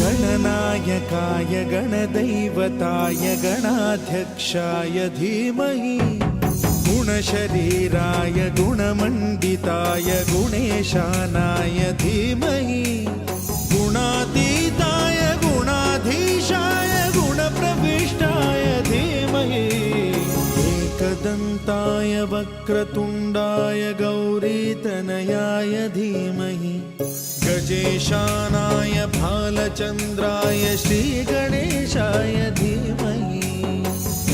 गणनायकाय गणदैवताय गणाध्यक्षाय धीमहि गुणशरीराय गुणमण्डिताय गुणेशानाय धीमहि गुणातीताय गुणाधीशाय गुणप्रविष्टाय धीमहि एकदन्ताय वक्रतुण्डाय गौरीतनयाय धीमहि गजेशानाय भालचन्द्राय श्रीगणेशाय धीमहि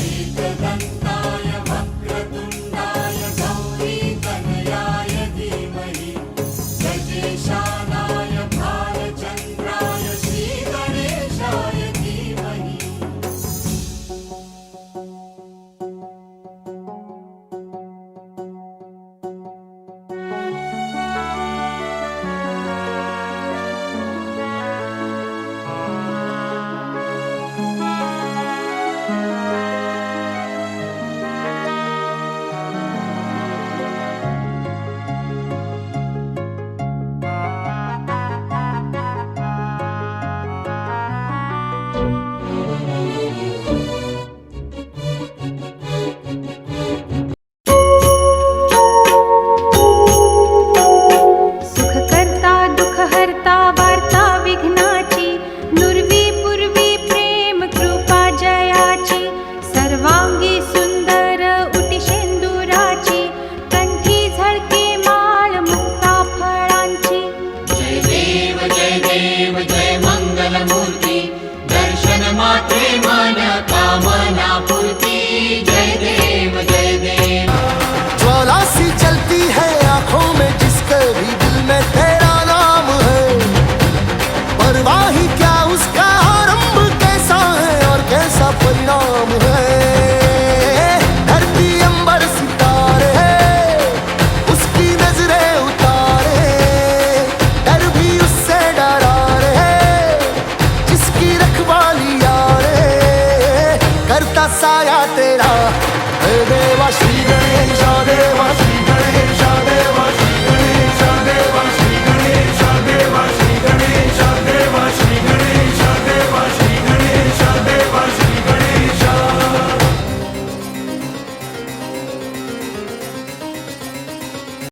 एकदन्ताय वक्रतुण्डाय गौरीतनयाय धीमहि गजेशानाय भालचन्द्राय श्रीगणेशाय धीमहि मात्रे मन कामना पूर्ति जय देव जय देव। ज्वाला सी चलती है आंखों में जिसके भी दिल में तेरा नाम है, परवाही क्या उसका आरंभ कैसा है और कैसा परिणाम है। धरती अंबर सितारे उसकी नजरें उतारे, डर भी उससे डरा रे जिसकी रखवाली करता साया तेरा हे देवा श्री गणेश देव।